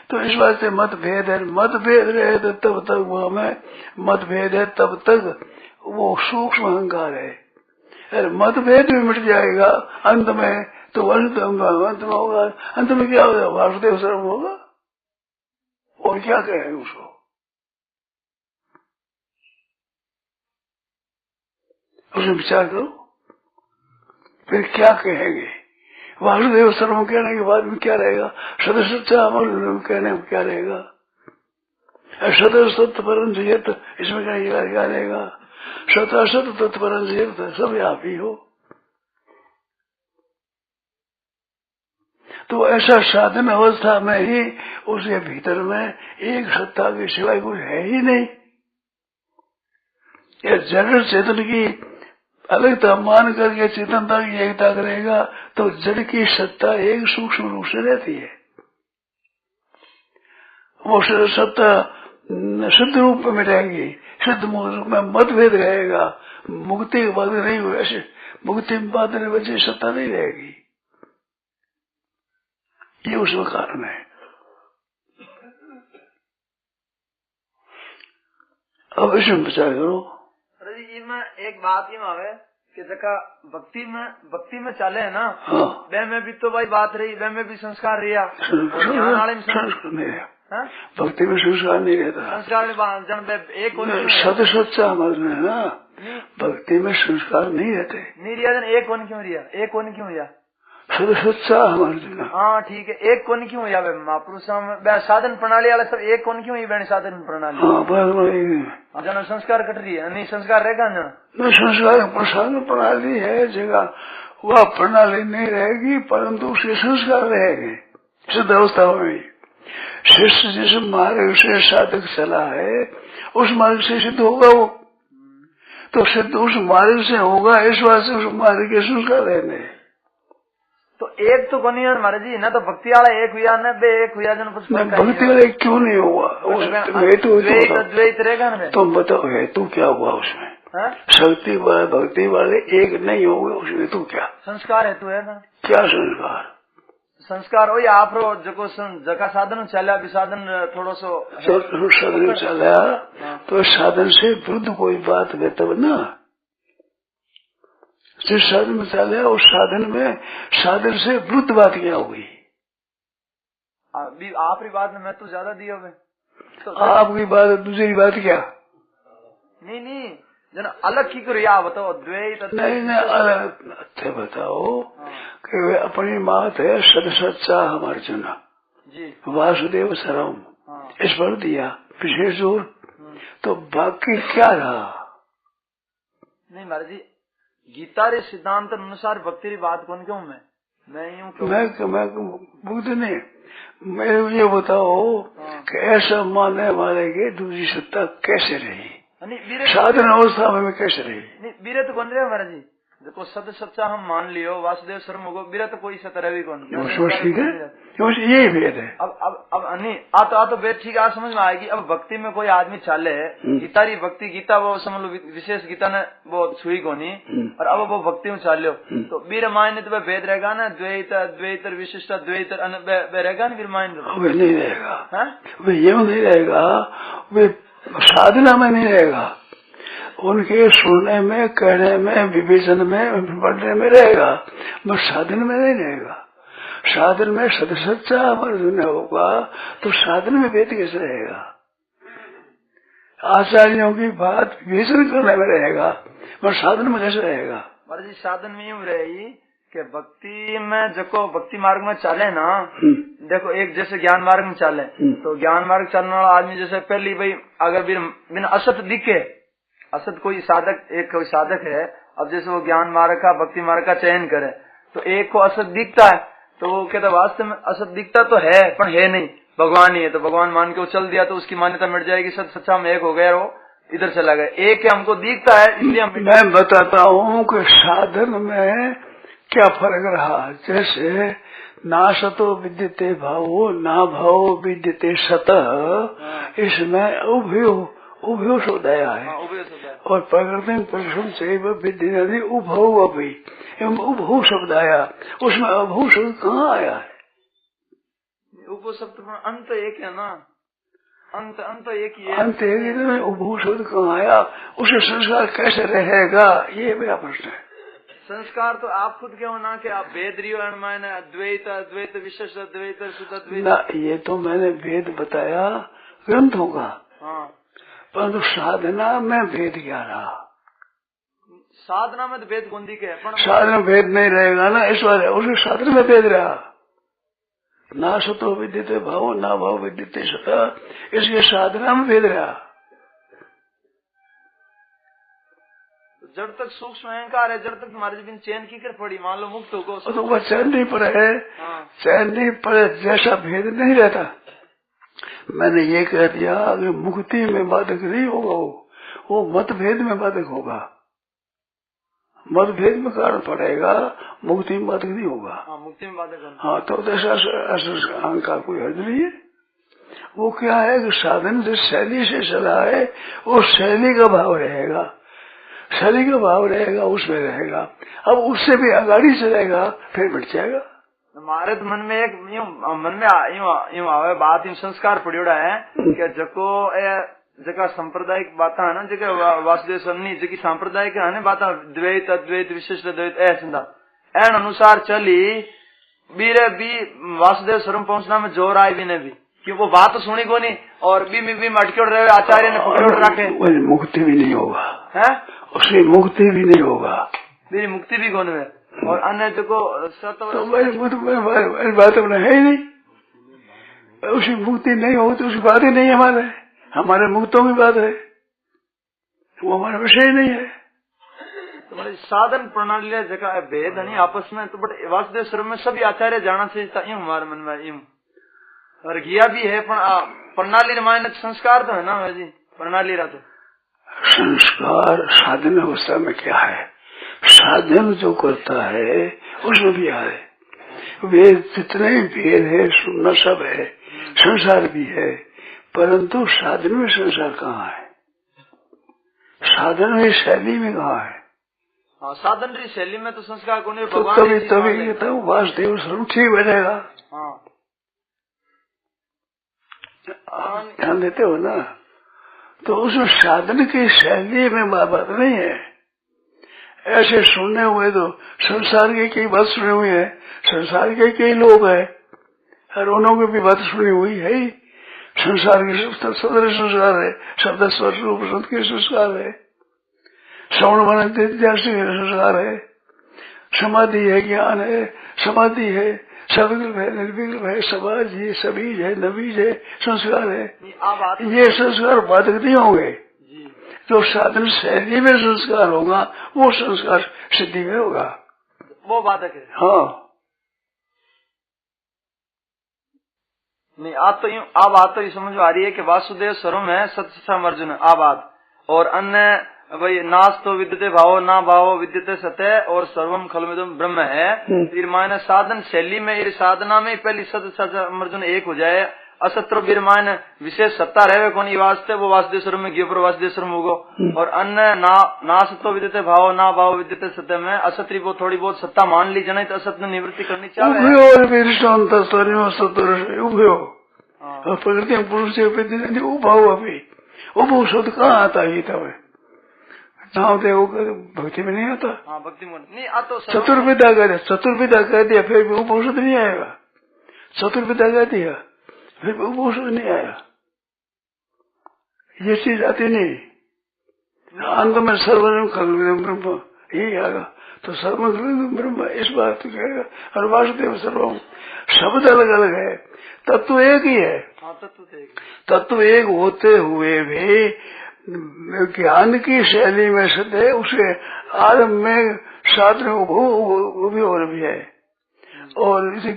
तो इस बात से मतभेद है, मतभेद रहे तो तब तक वो हमें मतभेद है, तब तक वो सूक्ष्म अहंकार है। अरे मतभेद भी मिट जाएगा अंत में, तो अंत में होगा, अंत में क्या होगा, वासुदेव सर्वम होगा। और क्या कहेंगे उसको, उसमें विचार करो, फिर क्या कहेंगे। वासुदेव सर्वम कहने के बाद में क्या रहेगा, सदस्यता अमर कहने में क्या रहेगा, सदस्य तत्परम जयत, इसमें क्या रहेगा, सताशत तत्परम जयत, सब आप ही हो। तो ऐसा साधन अवस्था में ही उसके भीतर में एक सत्ता के सिवाय कुछ है ही नहीं। यह जड़ चेतन की अलगता मान करके चेतनता की एकता करेगा तो जड़ की सत्ता एक सूक्ष्म रूप से रहती है। वो सत्ता शुद्ध रूप में रहेगी, शुद्ध रूप में मतभेद रहेगा, मुक्ति के बाद नहीं हुए, ऐसे मुक्ति में बाद में बचे सत्ता नहीं रहेगी। ये उसका कारण है। अब इसमें विचार करो।
में एक बात ही मावे कि जगह भक्ति में चले है ना,
हाँ।
वे में भी तो भाई बात रही, वे में भी संस्कार रिया,
भक्ति में संस्कार नहीं रहता।
संस्कार एक
सद सच्चा हमारे में है ना, भक्ति में संस्कार नहीं रहते।
नहीं रिया जन एक कौन क्यों रिया, एक कौन क्यों रिया,
सद सच्चा हमारे।
हाँ ठीक है, एक कौन क्यों या महापुरुष साधन प्रणाली वाला सब एक कौन क्यों ही साधन प्रणाली। जन संस्कार कट रही है, नहीं संस्कार रहेगा ना,
संस्कार प्रसाद प्रणाली है जगह, वह प्रणाली नहीं रहेगी परंतु उसके संस्कार रहेंगे सिद्ध अवस्था में। शिष्य जिस मार्ग से साधक चला है उस मार्ग से सिद्ध होगा वो, तो सिद्ध उस मार्ग से होगा, इस बात से उस मार्ग के संस्कार रहने।
तो एक तो कौन है महाराज जी, ना तो भक्ति वाला एक हुआ न बे एक हुआ जन
भक्ति वाला क्यों नहीं हुआ,
द्वैत रहेगा ना।
तुम बताओ हेतु क्या हुआ उसमें, शक्ति वाले भक्ति वाले एक नहीं होंगे, उसमें हेतु क्या,
संस्कार हेतु है ना,
क्या संस्कार,
संस्कार हो या आप जो जगह साधन चला भी साधन थोड़ा सो
साधन चला तो साधन से विरुद्ध कोई बात है तब ना, जिस साधन में चले उस साधन में साधन से विरुद्ध बात क्या होगी।
आपकी बात में मैं तो ज्यादा दिया हुए तो
आपकी बात दूसरी बात क्या,
नहीं जन अलग की करो या बताओ द्वैत
नहीं अलग अच्छे बताओ कि वे अपनी बात है सद सच्चा हमारे चुना
जी
वासुदेव सर्वम इस पर दिया विशेष जोर, तो बाकी क्या रहा।
नहीं महाराज जी गीता रे सिद्धांत अनुसार भक्ति की बात कौन क्यों मैं यूँ
मैं बुद्ध नहीं, मैं ये बताओ कि ऐसा मानने वाले की दूसरी सत्ता कैसे रही, साधन अवस्था में कैसे रही।
बीरे तो कौन रहे महाराज जी, देखो सद सच्चा हम मान लियो वासुदेव सर्वम होगो, बीरे तो कोई सत्ता रही कौन,
ठीक है यही भेद है।
अब नहीं आ तो भेद ठीक है, समझ में आएगी। अब भक्ति में कोई आदमी चाले गीता री भक्ति गीता वो समझ लो विशेष गीता ने वो छुई कोनी और अब वो भक्ति में चालो तो बीर मायने तो भेद रहेगा ना, द्वैत विशिष्ट द्वैत रहेगा ना, फिर मायने
नहीं रहेगा, वे ये नहीं रहेगा, वे साधना में नहीं रहेगा, उनके सुनने में कहने में विवेचन में पढ़ने में रहेगा, बस साधन में नहीं रहेगा। साधन में सदसच्चा अर्जुन होगा तो साधन में भेद कैसे रहेगा, आचार्यों की बात विवेचन करने में रहेगा, बस साधन में कैसे रहेगा।
महाराज जी साधन में यूँ रहेगी कि भक्ति में जो भक्ति मार्ग में चले ना, देखो एक जैसे ज्ञान मार्ग में चले तो ज्ञान मार्ग चलने वाला आदमी जैसे पहली भाई अगर बिना असत दिखे, असत कोई साधक एक कोई साधक है, अब जैसे वो ज्ञान मार्ग का भक्ति मार्ग का चयन करे तो एक को असत दिखता है तो वो कहता वास्तव में असत दिखता तो है पर है नहीं, भगवान ही है, तो भगवान मान के वो चल दिया तो उसकी मान्यता मिट जाएगी, सत सच्चा में एक हो गया, वो इधर चला गया, एक हमको दिखता है इसलिए
मैं बताता हूँ कि साधन में क्या फर्क रहा। जैसे ना सतो विद्यते भावो ना भावो विद्यते सत, इसमें उभयो शब्दाया है और प्रकृति परिश्रम से विद्या उभव अभी उभव शब्द आया, उसमें अभू शब्द कहाँ आया है,
रूप सप्त अंत एक है ना, अंत एक ही है।
अंत एक ही है, उभू शब्द कहाँ आया, उसे संस्कार कैसे रहेगा, ये मेरा प्रश्न है।
संस्कार तो आप खुद क्यों ना कि आप वेद रियो मायने अद्वैत अद्वैत विशेष अद्वैत शुद्ध अद्वैत
ना, ये तो मैंने भेद बताया ग्रंथों का,
हाँ,
परंतु साधना में भेद क्या रहा?
साधना में तो भेद बूंदी के
साधना में भेद नहीं रहेगा ना, इस बार उसके साधन में भेद रहा। ना सतो विद्यते भाव, ना भाव विद्यते सता, इसके साधना में भेद रहा।
जब तक सूक्ष्म अहंकार है, जब तक तुम्हारे बिन चैन की कर पड़ी, मान लो मुक्त होगा
तो वह चैन नहीं पड़े है, चैन नहीं पड़े जैसा भेद नहीं रहता। मैंने ये कह दिया कि मुक्ति में बाधक नहीं होगा, वो मतभेद में बाधक होगा, मतभेद में कारण पड़ेगा, मुक्ति में बाधक नहीं होगा।
मुक्ति में बाधक।
हाँ, तो ऐसा अहंकार कोई हर्ज नहीं है। वो क्या है कि साधन जिस शैली से चला है, वो शैली का भाव रहेगा, शैली का भाव रहेगा, उसमें रहेगा। अब उससे भी अगाड़ी चलेगा, फिर मिट जाएगा।
हमारे तो मन में एक मन में यूं आवे बात, यूं संस्कार पड़ियोड़ा है कि जको जका सांप्रदायिक बाता है ना, जगह वासुदेव समनी जकी सांप्रदायिक है ना बाता, द्वैत अद्वैत विशिष्ट अद्वैत ऐसा एन अनुसार चली बीरे बी वासुदेव स्वरूप पहुंचना में जोर आए भी ने भी, कि वो बात सुनी को नहीं और बी मटके रहे आचार्य ने पकड़ रखे,
मुक्ति भी नहीं होगा
है,
उसकी मुक्ति भी नहीं होगा,
मेरी मुक्ति भी कौन है। और अन्य जो
तो बात अपना है ही नहीं, उसकी मुक्ति नहीं होगी तो उसकी बात ही नहीं है। हमारे मुक्तों की बात है, वो हमारा विषय नहीं है।
तो साधन प्रणाली जगह भेद नहीं आपस में, तो बट वासुदेव स्वरूप में सभी आचार्य जाना चाहिए, यूं हमारे मन में यूं और गया भी है, प्रणाली रामायण संस्कार तो है ना जी, प्रणाली रहा तो
संस्कार साधन अवस्था में क्या है, साधन जो करता है उसमें भी है, वे जितने भेद है सुनना सब है, संसार भी है, परंतु साधन में संसार कहाँ है, साधन में शैली में कहाँ है।
हाँ, साधन की शैली में तो संस्कार को नहीं,
तो तभी तो वासुदेव स्वरूप ठीक बनेगा। ध्यान देते हो ना, तो उसमें साधन की शैली में बात नहीं है। ऐसे सुनने हुए तो संसार के कई बात सुनी हुई है, संसार के कई लोग हैं और उन्होंने भी बात सुनी हुई है ही। संसार के सदर संस्कार है, शब्द स्वरूप शब्द के संस्कार है, श्रवण मनन संस्कार है, समाधि है, ज्ञान है, समाधि है, सविकल्प है, निर्विकल्प है, समाज है, सबीज है, नबीज है, संस्कार है। ये संस्कार बाधक नहीं होंगे, जो साधन शैली में संस्कार होगा वो संस्कार सिद्धि में होगा,
वो बाधक है।
हाँ,
नहीं आप तो ये समझ आ रही है कि वासुदेव स्वरूप है सत्य अर्जुन आबाद, और अन्य भाई नास तो विद्यते भावो ना भावो विद्यते सत्य, और सर्वम खलमिदम ब्रह्म है। फिर मायने साधन शैली में ये साधना में पहली सत्य अर्जुन एक हो जाए, असत्र बीरमान विशेष सत्ता रहे कौन वास्ते वो वासुदेव स्वरूप में गियो पर वासुदेव स्वरूप होगो, और अन्य नास तो विद्यते भाव ना भाव विद्यते सत्य में असत्री वो थोड़ी बहुत सत्ता मान ली जन तो असत्य निवृत्ति करनी चाहिए।
प्रकृति पुरुष से उभाव अभी उभव शब्द कहाँ आता है, तब नाम देव भक्ति में नहीं आता।
हाँ, भक्ति में नहीं आता।
चतुर्विदा कह दिया फिर भी उभव शब्द नहीं आएगा, चतुर्विदा कह दिया फिर भी उभव शब्द नहीं आएगा, ये चीज आती नहीं। अंत में सर्वजन खलविदम ब्रह्म यही आएगा, तो सर्वजन ब्रह्म इस बात तो कहेगा। और वासुदेव सर्वम शब्द अलग अलग है, तत्व एक ही है। तत्व एक होते हुए भी ज्ञान की शैली में सदे उसे आरंभ में साधन भी और भी है, और इसे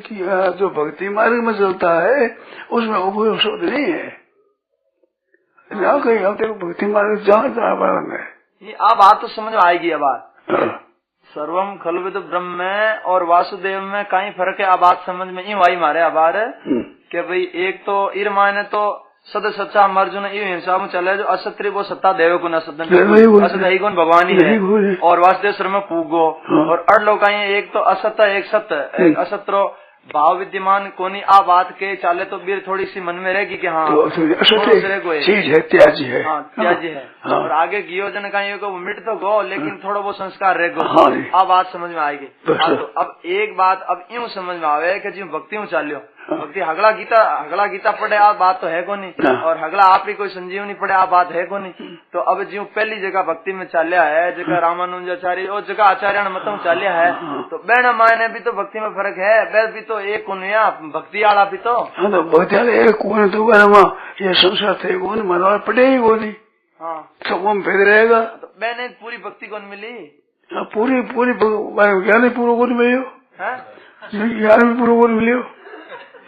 जो भक्ति मार्ग में चलता है उसमें उभय शब्द नहीं है। ना कहीं हम तेरे भक्ति मार्ग जहाँ मार्ग में
ये अब बात तो समझ आएगी। अब बात सर्वम खलविद ब्रह्म में और वासुदेव में कहीं फर्क है। अब बात समझ में यूं आई मारे अब कि भाई एक तो इर माने तो सद सच्चा अर्जुन हिंसा में चले जो असत्य वो सत्ता देव गुण असत ही गुण भगवान ही है, और वासुदेव स्वरूप में पूगो, और अड़ लोग एक तो असत्य एक सत्य, एक असत्रो भाव विद्यमान कोनी आ बात के चाले तो बीर थोड़ी सी मन में रहेगी कि हाँ
तो चीज है, त्याजी है।
हाँ त्याजी है।
हाँ।
और आगे गियो जन का वो मिट तो गो लेकिन थोड़ा वो संस्कार रह गो।
हाँ।
आ बात समझ में आएगी। तो अब एक बात अब यूं समझ में आवे कि जी भक्ति में चालियो भक्ति हगला गीता पढ़े आ बात तो है को नहीं और हगला आप ही कोई संजीवनी पढ़े आ बात है को नहीं। तो अब जो पहली जगह भक्ति में चालिया है जगह रामानुजाचार्य और जगह आचार्य मतों चालिया है तो बहन मायने भी तो भक्ति में फर्क है। वह भी तो एक कुनिया भक्ति आला भी तो
भक्ति आला एक कौन तो ये संसार थे कौन मनवा पड़े ही कौन। हाँ सब वो भेद रहेगा।
तो बहने पूरी भक्ति कौन मिली?
पूरी ज्ञान पूरा कौन मिलो? ज्ञान भी पूरा कौन मिलो?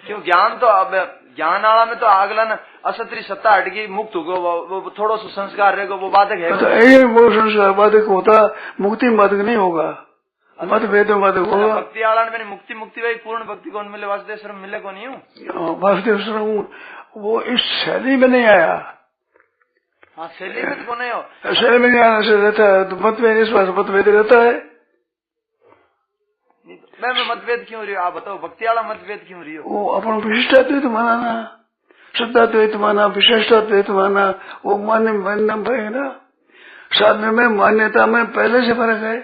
क्यों ज्ञान तो अब ज्ञान आला में तो अगला न असत्री सत्ता हटगी मुक्त हो वो थोड़ा सा संस्कार रहेगा वो बाधक है।
तो वो संस्कार बाधक होता मुक्ति बाधक नहीं होगा। मत भेद बाधक होगा।
भक्ति आला में मुक्ति भाई पूर्ण भक्ति कौन मिले? वासुदेव श्रम मिले कौन? यूं
वासुदेव श्रम वो इस शैली में नहीं आया।
हाँ शैली में कौन है?
शैली में नहीं आना से रहता है तो मतभेद रहता है।
मैं मतभेद क्यों रही हो? आप बताओ भक्ति वाला मतभेद क्यों रही हो?
वो अपन विशिष्टाद्वैत माना, शुद्धाद्वैत माना, विशिष्टाद्वैत माना, वो मान्य ना। साधन में मान्यता में पहले से फर्क है।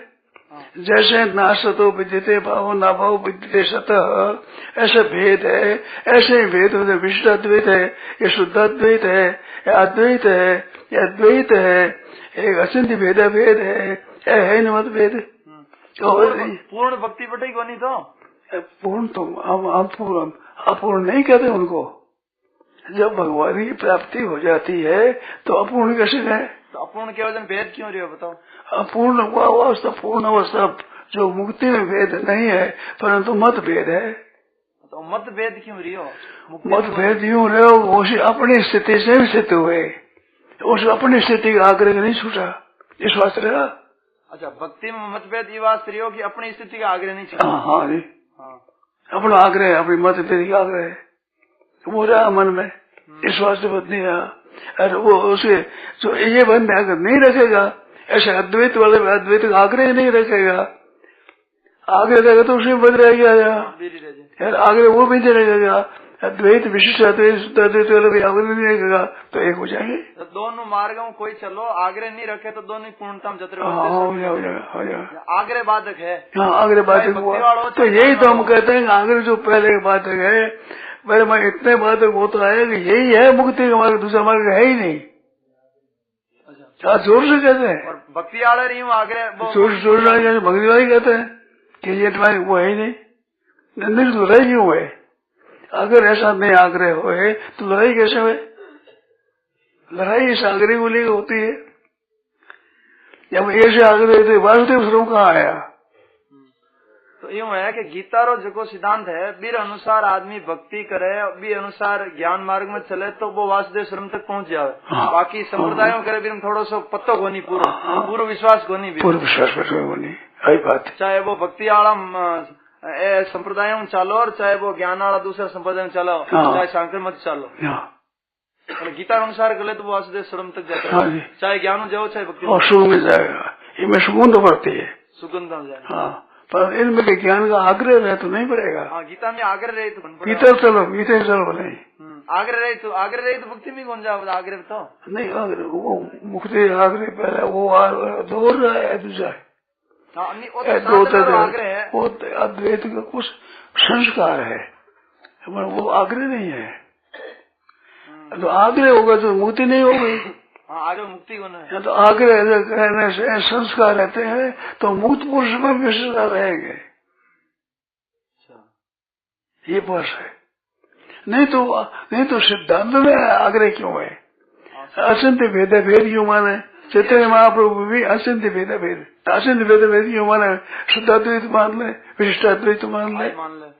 जैसे ना सतो विद्यते भाव ना भाव विद्यते सतः ऐसे भेद है। ऐसे ही भेद होते विशिष्टाद्वैत है, ये शुद्धाद्वैत है, ये अद्वैत है, ये अद्वैत है, एक अचिंत्य भेद है न मतभेद।
पूर्ण भक्ति बटेगी कोनी तो
पूर्ण तो अपूर्ण नहीं कहते उनको। जब भगवान की प्राप्ति हो जाती है तो अपूर्ण कैसे है?
तो अपूर्ण के वजन भेद क्यों रही हो बताओ?
अपूर्ण अवस्था पूर्ण अवस्था जो मुक्ति में भेद नहीं है परंतु मत भेद है।
तो मत भेद क्यों रही हो?
मत भेद यूँ रहे हो उसी अपनी स्थिति से भी स्थित हुए, उस अपनी स्थिति का आग्रह नहीं छूटा, इस वास्ते रहा।
अच्छा भक्ति में मतभेद ये बात रही हो कि अपनी स्थिति का आग्रह नहीं चाहिए।
हाँ जी अपना आग्रह अपनी मतभेद का आग्रह वो रहा मन में, इस वास्ते बद नहीं रहा। अरे वो उसे जो ये बंद अगर नहीं रखेगा ऐसे अद्वैत वाले अद्वैत का आग्रह नहीं रखेगा, आग्रह रहेगा तो उसमें बद रह गया। आग्रह वो भी नहीं रहेगा। अद्वैत विशिष्ट अद्वैत शुद्ध अद्वैत वाले भी आग्रह नहीं रहेगा तो एक हो जाएंगे।
तो दोनों मार्गों में कोई चलो आग्रह नहीं रखे तो दोनों पूर्णता में जतरे
हो जाएगा।
आग्रह बाधक है।
हाँ आग्रह बाधक हुआ तो यही तो हम कहते हैं आग्रह जो पहले बाधक है पहले मैं इतने बाधक होता है कि यही है मुक्ति का मार्ग, दूसरा मार्ग है ही नहीं। अच्छा जोर से कहते हैं
और भक्ति वाले रही हूँ आग्रह
जोर से भक्ति वाले कहते हैं कि ये तुम्हारी वो है ही नहीं। लड़ाई क्यों है? अगर ऐसा नहीं आग्रह होए तो लड़ाई कैसे हुए? लड़ाई इस आग्रह को लेकर होती है। जब ऐसे आग्रह थे वासुदेव श्रम कहाँ आया?
तो यूँ है कि गीता रो जो सिद्धांत है बीर अनुसार आदमी भक्ति करे बीर अनुसार ज्ञान मार्ग में चले तो वो वासुदेव श्रम तक पहुँच जावे। बाकी संप्रदायों करे बीर थोड़ा सा पत्तो को नहीं पूरा विश्वास को नहीं, पूरा
विश्वास को नहीं। आई बात
चाहे वो भक्ति वाला संप्रदायों में चालो और चाहे वो ज्ञान वाला दूसरा संप्रदाय में चलो, चाहे सांकर मत चालो। गीता अनुसार गले तो वो वासुदेव श्रम तक जाता है। चाहे ज्ञान जाओ चाहे भक्ति
सुगंध में जाएगा। इनमें सुगंध बढ़ती है,
सुगंध में जाएगा।
हाँ पर इनमें ज्ञान का आग्रह रहे तो नहीं पड़ेगा।
हाँ गीता में आग्रह रहे तो
भीतर चलो नहीं
आग्रह रहे तो भक्ति में कौन जाओ? आग्रह तो
नहीं आग्रह वो मुक्ति आग्रह पहले वो दूर रहा है दूसरा वो अद्वैत का कुछ संस्कार है वो आग्रह नहीं है। तो आग्रह होगा तो मुक्ति नहीं होगी।
आग्रह मुक्ति को नहीं।
तो आग्रह कहने से संस्कार रहते हैं तो मुक्त पुरुष में भी संस्कार रहेंगे। ये बस है। नहीं तो सिद्धांत में आग्रह क्यों है? अचिंत्य भेद क्यों माने? चैतन्य महाप्रभु भी अचिंत्य भेद क्यों माने? शुद्धाद्वैत मान ले, विशिष्टाद्वैत मान ले,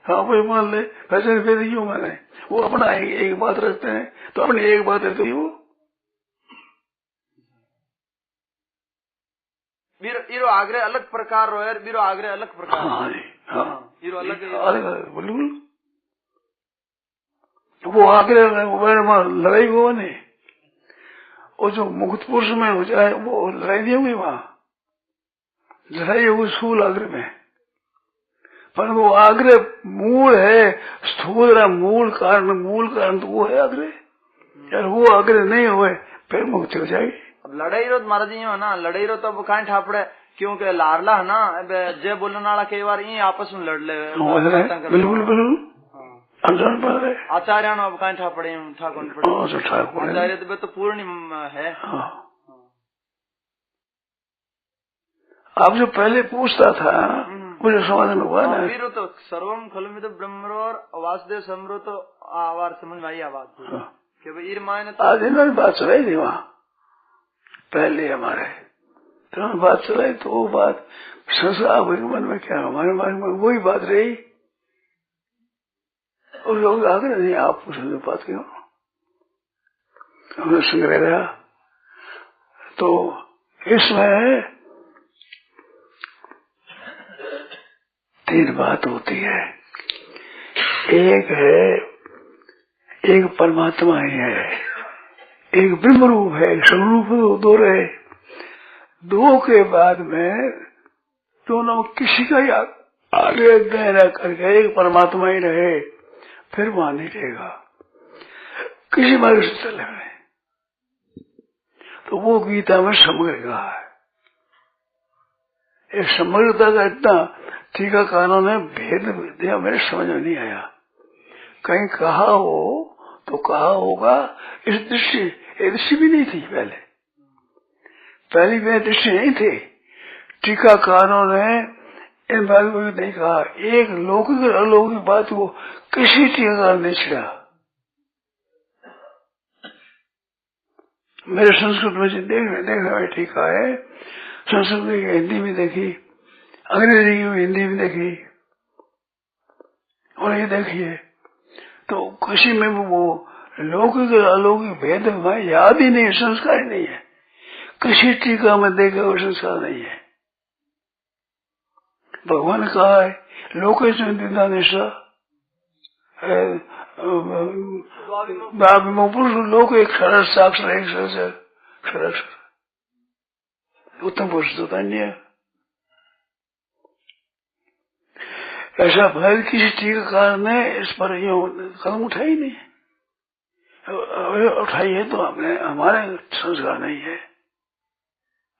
हाँ वही मान ले। अचिंत्य भेद क्यों माने? वो अपना एक बात रखते हैं तो अपनी एक बात रहती है वो
बीरो आग्रह अलग प्रकार रो है। बीरो आग्रह अलग प्रकार।
हाँ
अलग
बोलूं वो आग्रह लड़ाई हुआ नहीं। वो जो मुक्त पुरुष में हो जाए वो लड़ाई नहीं हुई, वहाँ लड़ाई होगी स्थूल आग्रह में। पर वो आग्रह मूल है, स्थूल मूल कारण तो वो है आग्रह। यार वो आग्रह नहीं हुए फिर मुक्ति हो जाएगी।
अब लड़ाई रो महाराज जी हो ना, लड़ाई रो तो अब कहीं ठापड़े, क्योंकि लारला है ना, अब जय बोलने वाला कई बार ये आपस में लड़ ले।
बिल्कुल
आचार्य अब कहीं ठापड़े आचार्य तो पूर्ण है।
आप जो पहले पूछता था मुझे समाधान हुआ ना।
वीरो तो सर्वम खलुमित ब्रह्म और वासुदेव समरो तो आवार समझ में आई आवाज कि भाई ईरमाने तो
आज इन्होंने बात चलाई थी वहाँ पहले हमारे, तो बात चलाई तो वो बात संसार मन में क्या हमारे मन में वही बात रही। और लोग आगे नहीं आप पूछने बात क्यों हमने संग्रह रहा। तो इसमें 3 बात होती है। एक है, एक परमात्मा ही है, एक ब्रह्म रूप है, एक स्वरूप, 2 रहे। 2 के बाद में दोनों किसी का ही आगे न करके एक परमात्मा ही रहे, फिर वहां नहीं रहेगा किसी मार्ग से चले में। तो वो गीता में समग्र कहा है। एक समग्रता का इतना टीकाकारों ने भेद दिया, मेरे समझ में नहीं आया। कहीं कहा हो तो कहा होगा इस दृष्टि, ये दृष्टि भी नहीं थी पहली वे दृष्टि नहीं थी। टीकाकारों ने इन बात को नहीं कहा। एक लौकिक और अलौकिक बात को किसी टीकाकार नहीं छिड़ा। मेरे संस्कृत में देखने में टीका है, संस्कृत में हिंदी में देखी, अंग्रेजी में हिंदी में देखी, और ये देखिए तो किसी में वो लौकिक और अलौकिक भेद में याद ही नहीं, संस्कार ही नहीं है। किसी टीका में देखा वो संस्कार नहीं है। भगवान ने कहा है लोकेश निशा पुरुष लोक एक सरल साक्षर, एक सरल उत्तम पुरुष तो अन्य। ऐसा भय किसी टीकाकार ने इस पर ये कदम उठाई नहीं, उठाई है तो हमने, हमारे संस्कार नहीं है,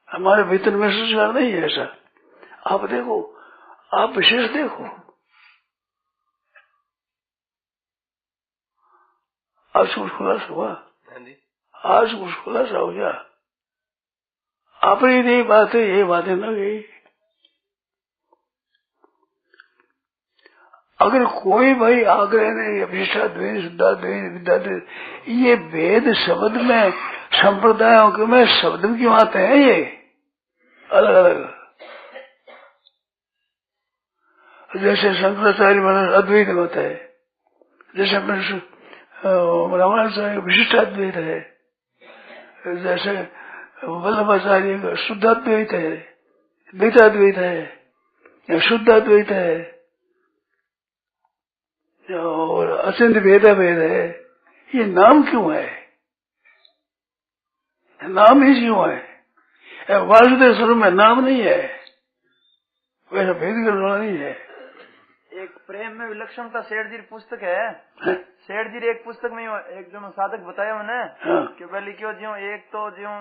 हमारे भीतर में संस्कार नहीं है। ऐसा आप देखो, आप विशेष देखो, आज कुछ खुलासा हुआ, आज कुछ खुलासा हो गया। अपनी नहीं बात है, ये बातें न गई। अगर कोई भाई आग्रह नहीं, अभिष्ठा द्वेष शुद्धा द्वेष विद्या द्वेष, ये वेद शब्द में संप्रदायों के में शब्द क्यों आते हैं? ये अलग अलग, जैसे शंकराचार्य मतलब अद्वैत मत है, जैसे रामाचार्य विशिष्टाद्वैत है, जैसे वल्लभाचार्य का शुद्धाद्वैत है, द्वैताद्वैत है या शुद्धाद्वैत है, और अचिंत्य भेद है। ये नाम क्यों है? नाम ही क्यों है? वासुदेव स्वरूप में नाम नहीं है, वैसा भेद करना नहीं है।
एक प्रेम में विलक्षणता सेठ जी पुस्तक है, सेठ जी एक पुस्तक में एक जो साधक बताया मैंने कि पहले क्यों ज्यो एक तो ज्यो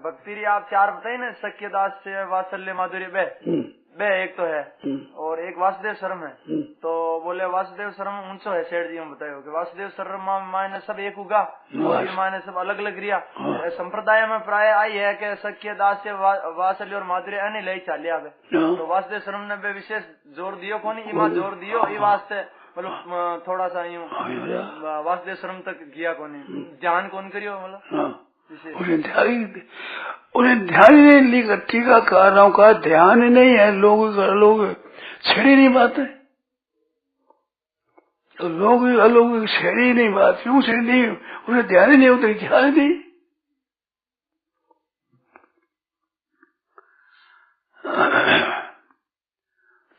भक्ति आप 4 बताई ना, सख्य दास से वात्सल्य माधुर्य बे एक तो है, और एक वासुदेव शर्म है। तो बोले वासुदेव शर्म ऊंचो है, सेठ जी बतायो कि वासुदेव शर्म मायने सब एक उगा और मायने सब अलग अलग रिया। संप्रदाय में प्राय आई है कि सख्य दास से वात्सल्य और माधुर्य अन्य ले चाले आवे। तो वासुदेव शर्म ने विशेष जोर दियो कोनी, इमा जोर दियो ई वास्ते मतलब थोड़ा सा यूं वासुदेव शर्म तक गया कोनी, ध्यान कौन करियो मतलब
उन्हें ध्यान ही नहीं लिखा। टीकाकारों का ध्यान ही नहीं है, लोग छेड़ी नहीं बात है, तो लोग छेड़ी नहीं बात, क्यों छेड़ी नहीं? उन्हें ध्यान ही नहीं होता, ख्याल नहीं।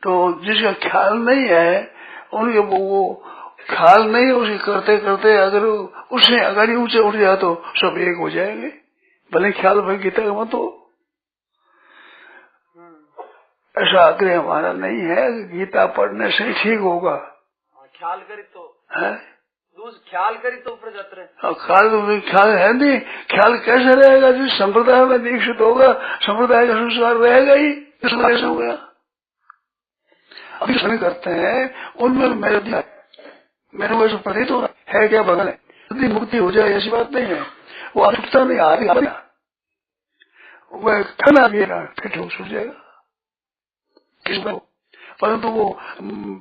तो जिसका ख्याल नहीं है, उनके वो ख्याल नहीं, उसे करते करते अगर उसने अगर ऊंचे उठ जाए तो सब एक हो जाएंगे, भले ख्याल भाई गीता का मत हो। ऐसा आग्रह हमारा नहीं है। गीता पढ़ने से ही ठीक होगा।
ख्याल करी तो
है,
ख्याल करी तो ऊपर जाते रहे।
ख्याल है नहीं, ख्याल कैसे रहेगा? जिस संप्रदाय में दीक्षित होगा संप्रदाय का संस्कार रहेगा ही। कैसे हो गया? अभी समय करते हैं उनमें मेरे को ऐसा प्रतीत हो रहा है क्या भगवान है मुक्ति हो जाए ऐसी बात नहीं है। वो अशुद्धता नहीं आ रही, वह खाना भी फिट हो छूट जाएगा किसको, परंतु वो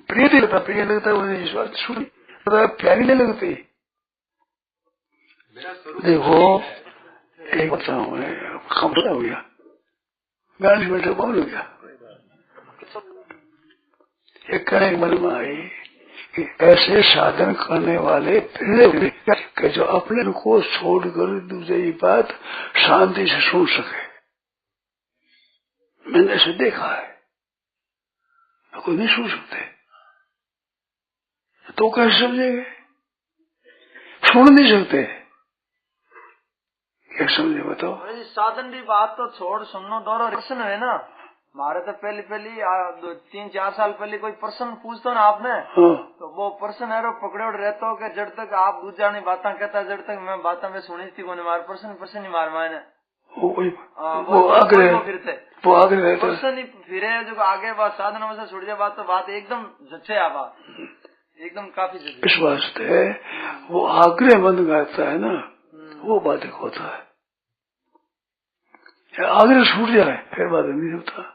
प्रिय लगता है वो प्यारी नहीं लगती। देखो एक बताऊं, खबर हो गया गाड़ी बैठे कौन हो गया, एक कहने के मन में आई कि ऐसे साधन करने वाले कि जो अपने को छोड़कर दूसरी बात शांति से सुन सके। मैंने ऐसे देखा है, कोई नहीं सुन सकते तो कैसे समझेंगे? सुन नहीं सकते, क्या समझे बताओ?
साधन की बात तो छोड़, सुनना दोनों प्रश्न है ना। हमारे तो पहली 3-4 साल पहले कोई प्रश्न पूछता ना आपने, तो वो प्रश्न है पकड़े उड़ रहते हो कि जब तक आप दूसरा नहीं बातें कहता, जब तक मैं बातें में सुनी थी कोई मार प्रश्न नहीं मार मायने
वो आगे
प्रश्न ही फिरे जो आगे बात साधन में से छुट जाए बात, तो बात एकदम जच्चे आ बात एकदम काफी जच्चे।
इस वास्ते वो आग्रह बंद करता है ना, वो बाधिक होता है। आग्रह छूट जाए फिर बात नहीं होता।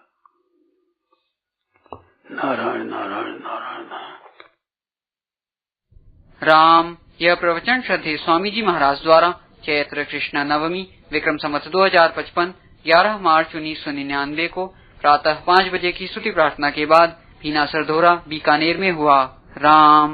नारायण नारायण नारायण नारायण।
राम। यह प्रवचन श्रद्धेय स्वामी जी महाराज द्वारा चैत्र कृष्ण नवमी विक्रम संवत 2055 11 मार्च 1999 को प्रातः 5 बजे की स्तुति प्रार्थना के बाद भीना सरधोरा बीकानेर में हुआ। राम।